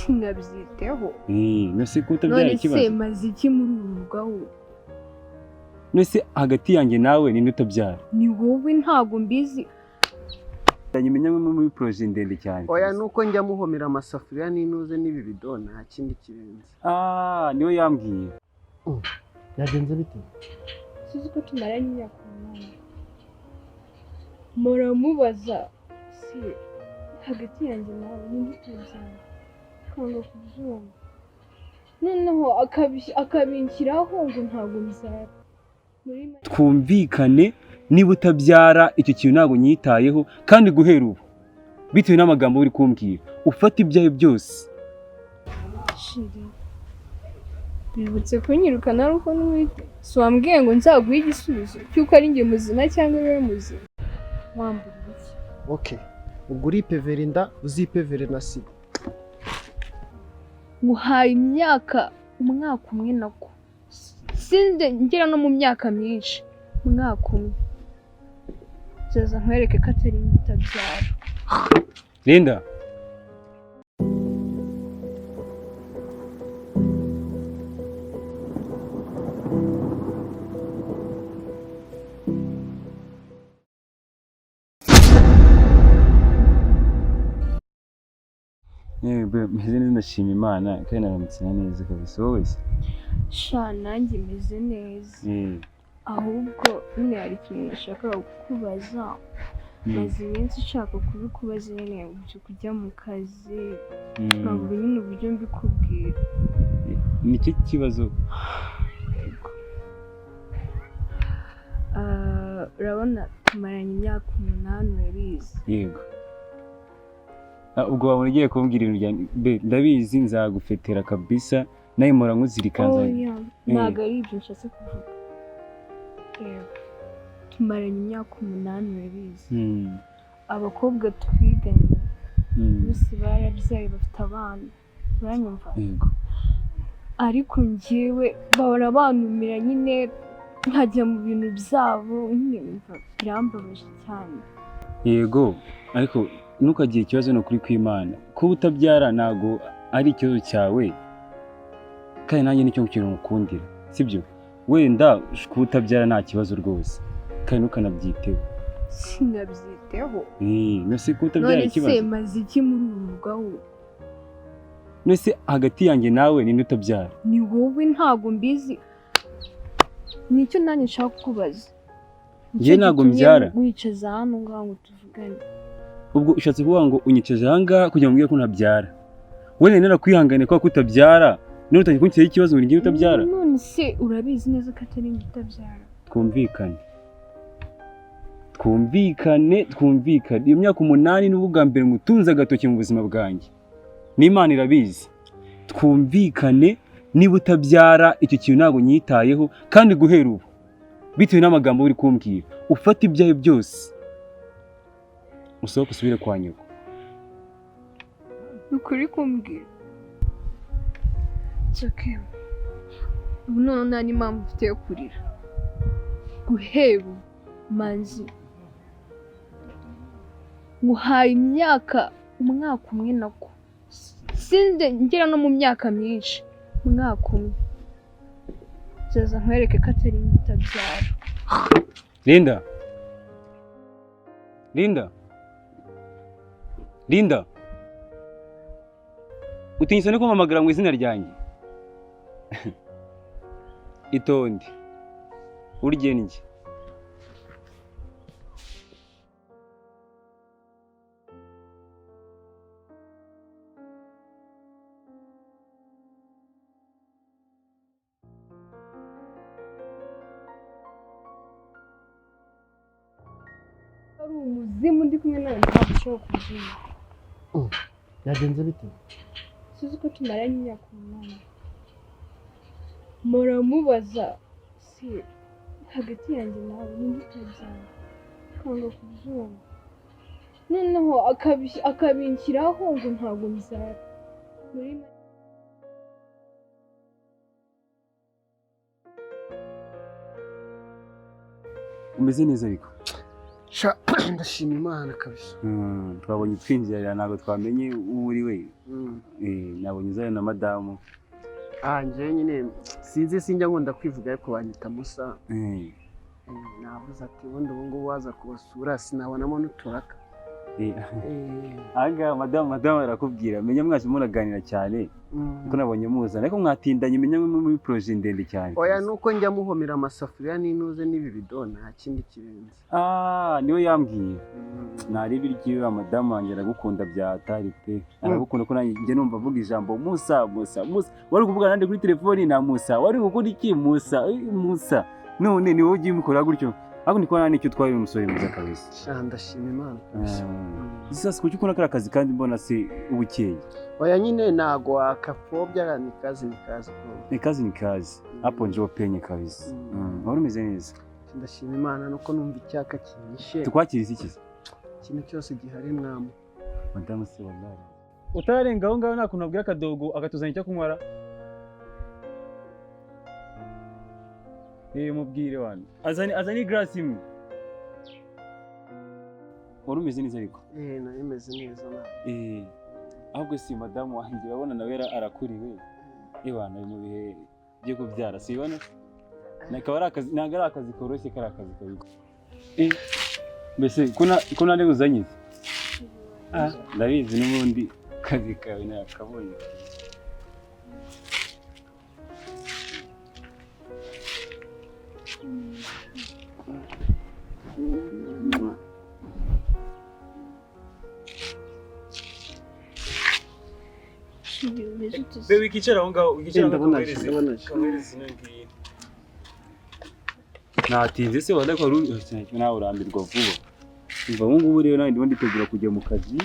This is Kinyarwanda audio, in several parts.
sinabyiteho nose ko utabyara ikibazo none se maze iki muri uru rugaho nose hagati yanjye nawe ni utabyara ni wowe ntago mbizi ndanyimenya muri projet ndende cyane oya nuko njya muhomera amasafuriya n'inuze n'ibi bidona nta kindi kirenze niwe yambwiye yagenze bite sizi ko tumaranye imyaka 8 muramubaza si hagati yanjye nawe ni utabyara kanga kubyumva noneho akabinshyiraho ngo ntago mbyara twumvikane niba utabyara icyo kintu ntago nyitayeho kandi guhera ubu bitewe n'amagambo uri kumbwira ufata ibyawe byose shiri bibutse kunyirukana ari uko n'uwite si wambwiye ngo nzaguhe igisubizo cy'uko ari njye muzima cyangwa wowe muzima wambura iki okay ubwo uripevera inda uzipevere na sida nguhaye imyaka umwaka umwe nako sinze ngera no mu myaka myinshi umwaka umwe zaza nkwereke ko atari utabyara Linda meze neza ndashima Imana kandi naramutse neza kabisa wowe se sha nanjye meze neza ahubwo nyine hari ikintu nashakaga kukubaza maze iminsi nshaka kubikubaza nyine uburyo kujya mu kazi nkabura nyine uburyo mbikubwira ni iki kibazo urabona tumaranye imyaka 8 urabizi yego ubwo wabona ugiye kumbwira ibintu ndabizi nzagufetera kabisa nawe mpora nkuzirikana ntabwo ari ibyo nshatse kuvuga tumaranye imyaka 8 urabizi abakobwa twiganye bose barabyaye bafite abana uranyumva ariko njyewe bahora bantumira nyine nkajya mu bintu byabo nyine birambabaje cyane yego ariko ntukagire ikibazo no kuri kw'Imana kuba utabyara ntago ari ikibazo cyawe kandi nanjye nicyo kintu ngukundira sibyo wenda kuba utabyara nta kibazo rwose kandi ntukanabyiteho sinabyiteho nose kuba utabyara ikibazo none se maze iki muri uru rugaho nose hagati yanjye nawe ni utabyara ni wowe ntago mbizi nicyo nanjye nshaka kukubaza njye ntago mbyara wicaza hano ngaho ngo tuvugane ubwo ushatse kuvuga ngo unyicaje ahangaha kugira ngo mbwire ko ntabyara wenda narakwihangane ko utabyara none utangiye kunshyiraho ikibazo ngo ngiye utabyara none se urabizi neza ko atari utabyara twumvikane iyo myaka 8 n'ubu bwa mbere ngutunze agatoki mu buzima bwanjye n'Imana irabizi twumvikane niba utabyara icyo kintu ntago nyitayeho kandi guhera ubu bitewe n'amagambo uri kumbwira ufata ibyawe byose usohoke usubire kwa nyoko ukuri kumbwira okay ubu none nta n'impamvu ufite yo kurira guhera manzi nguhaye imyaka umwaka umwe nako sinze ngera no mu myaka myinshi umwaka umwe zaza nkwereke ko atari utabyara Linda utinyise no kumpamagara mu izina ryanjye itonde urye njye ari umuzimu ndi kumwe nawe ntabwo ushobora kubyumva yagenze bite sizi ko tumaranye imyaka 8 muramubaza si hagati yanjye nawe ni utabyara kanga kubyumva noneho akabinshyiraho ngo ntago mbyara umeze neza ariko ndashima Imana kabisa. Twabonye twinjirira ntabwo twamenye uwo uri we. Nabonye uzana na madamu. Njyewe nyine sinjya nkunda kwivuga ariko banyita Musa. Navuze ati ubundi ubu ngubu waza kubasura sinabonamo n'uturaka. Aha madamu arakubwira menya mwese muraganira cyane kuko nabonye muzana ariko mwatindanye menya muri projet ndende cyane. Oya nuko njya muhomera amasafuriya n'inuze n'ibibido nta kindi kirenze. Niwe yambwiye. Nareba iryo madamu wanjye aragukunda bya atari pe. Aragukunda ko nanjye numva avuga ijambo Musa. Wari kuvuga nande kuri telefoni na Musa. Wari gukora iki Musa. None ni wowe ugiye umukora gutyo. Ako ni kwana nicyo twari umusore mwiza kabisa. Ndashima Imana kabisa. Sasa kuki ukora kara kazi kandi mbona se ubukeye. Oya nyine nago akapfobya ni kazi. Ni kazi. Hapo ndio penye kabisa. Wari umeze neza. Ndashima Imana nuko numva icyaka kinyishe. Tukwakiriza iki? Ikintu cyose gihari mwamo. Madamu se wallahi. Utarenga aho ngaho nakuntu abwira akadogo agatuzanya icyo kunywara. Mubwire wana. Azani glass imwe. Wari umeze neza ariko? Nari meze neza na. Ahubwo si madamu wanjye urabona nawe arakuriwe. Wana mu bihe byo kubyara sibona? Nakaba ari akazi ntabwo ari akazi koroshye kari akazi kabiko. Mbese ko nande uzanye? Ndabizi n'ubundi kazi kawe nakabonye. Bebe kicara aho ngaho ugicara kamereze n'ngiyi. Natinze se wanda ko nawe urambirwa vuba. Umva ubu ngubu rero nandi ndi tegura kujya mu kazi.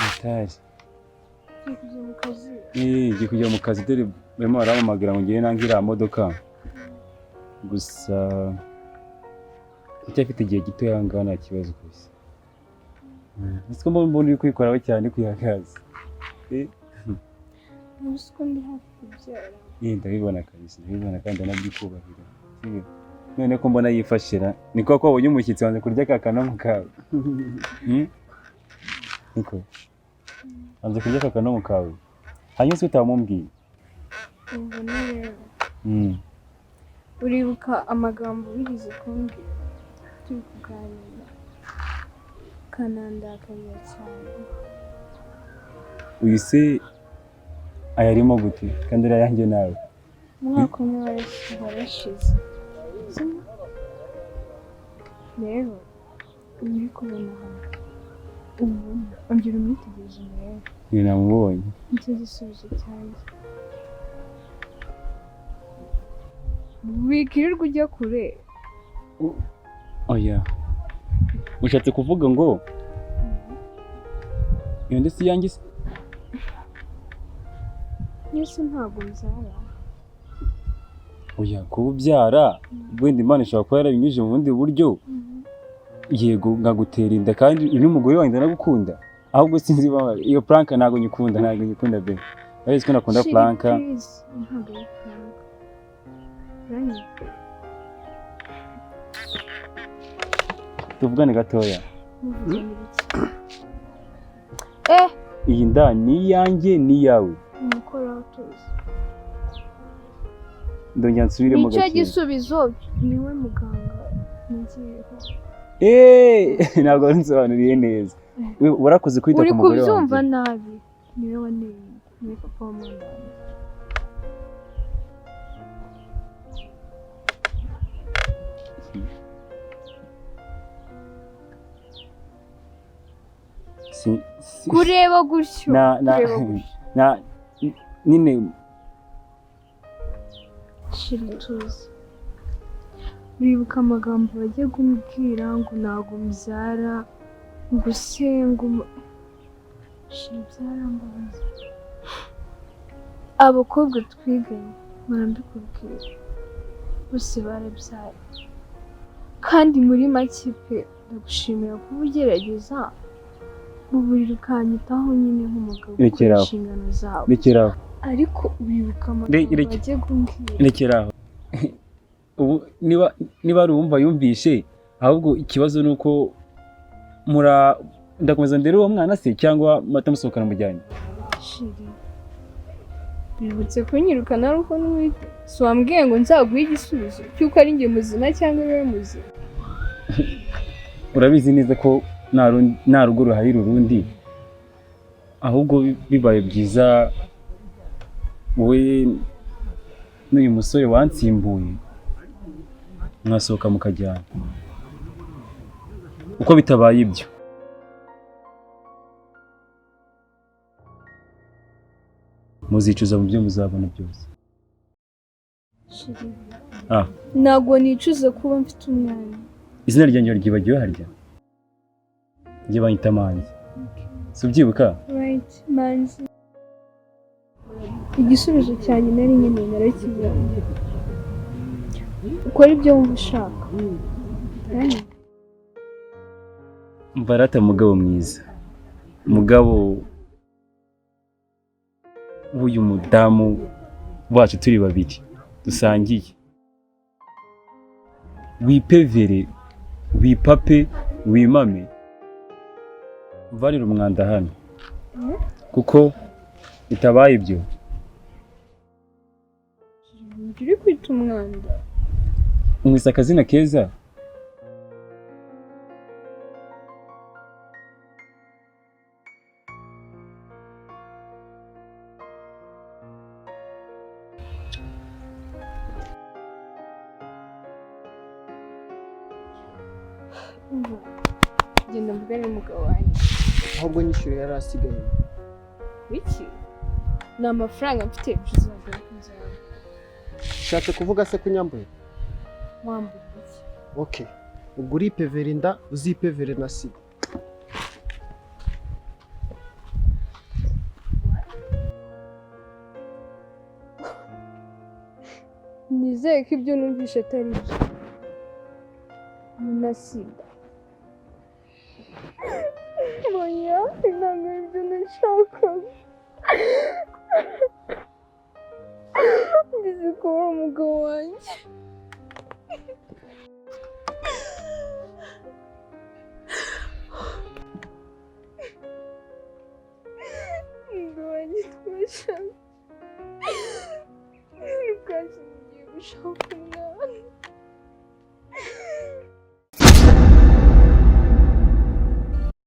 Atari. Ngiye kujya mu kazi dore barimo baramamagira ngo ngiye nangira modoka. Gusa cyafite igihe gito yanga nta kibazo gusa. Niko mbona uri kwikoraho cyane kuyakaza. Nusiko ndi hafi kubyara. Ndabibona kabisa, ndabibona kandi anabyikubahira. None ko mbona yifashira, niko ko wabonye umushyitsi wanze kurya kakanomu kawe. Niko. Wanze kurya kakanomu kawe. Hanyuma se utamumbwiye. Uribuka amagambo bigize kumbwira turi kuganira. Kanandakariye cyane. Uyu se ayarimo gute kandi arayanjye nawe. Umwaka umwe warashize. Rero uri kubona hano. Ongera umwitegereze rero. Namubonye. Nicyo gisubizo cyanjye. Wikirirwa ujya kure. Oya. Ushatse kuvuga ngo iyo ndetse yanjye se Yesu ntabwo nzara. Oya kubyara wenda Imana ishobora kuba yarabinyujije mu bundi buryo. Yego ngagutera inda kandi uri umugore wanjye ndagukunda. Ahubwo sinzi iyo prank ntago nyikunda be. Ariko nakunda prank. Tuvugane gatoya. Iyi nda ni yanjye ni yawe. Umukora utuzi. Ndongera nsubiremo gake. Nicyo gisubizo niwe muganga ngiyeho. Ntabwo nsobanuriye neza. Warakoze kwita ku mugore wanjye. Uri kubyumva nabi. Niwe waneye. Ni papa w'umwana. Kureba gutyo. Nine. Shirituzi. Uribuka amagambo bajya kumbwira ngo ntago mbyara ngo sengo shibyarambabaza. Abakobwa twiganye barambikubwira bose barabyaye. Kandi muri makipe ndagushimira kuba ugerageza uburiri ukanyitaho nyine nk'umugabo inshingano zawe. Rekeraho. Ariko uribuka amagambo bajya kumbwira. Rekeraho. ubu niba ari uwumva yumvishe, ahubwo ikibazo ni uko ndakomeza ndere uwo mwana se cyangwa matamusohokana mujyanye. Shiri, bibutse kunyirukana ari uko n'uwite, si wambwiye ngo nzaguhe igisubizo cy'uko ari njye muzima cyangwa wowe muzima. Urabizi neza ko nta rugo ruhahira urundi, ahubwo bibaye byiza wowe n'uyu musore wansimbuye mwasohoka mukajyana. Uko bitabaye ibyo, muzicuza mu byo muzabona byose. Shiri, ntabwo nicuza kuba mfite umwana. Izina ryanjye ryibagiwe harya? Njye banyita Manzi. Si ubyibuka? Right, Manzi. Igisubizo cyanjye nari nkeneye narakibonye. Ukora ibyo wumva ushaka. Mbarata mugabo mwiza, mugabo w'uyu mudamu wacu turi babiri dusangiye. Wipevere, wipape, wimame, uvanire umwanda hano, kuko bitabaye ibyo uri kwita umwanda. Umwise akazina keza. Genda mvugane n'umugabo wanjye. Ahubwo nyishyure yari asigaye. Wiki? Ni amafaranga mfite uzagaruka inzara. Ushatse kuvuga se kunyambuye? Wambuye iki? Okay. Ubwo uripevera inda, uzipevere na sida. Nizeye ko ibyo numvishe atari byo. Na sida. Oya, ntabwo ibyo nashakaga. Ngize ko uri umugabo wanjye. Umugabo wanjye twashaka. Ngiye gushaka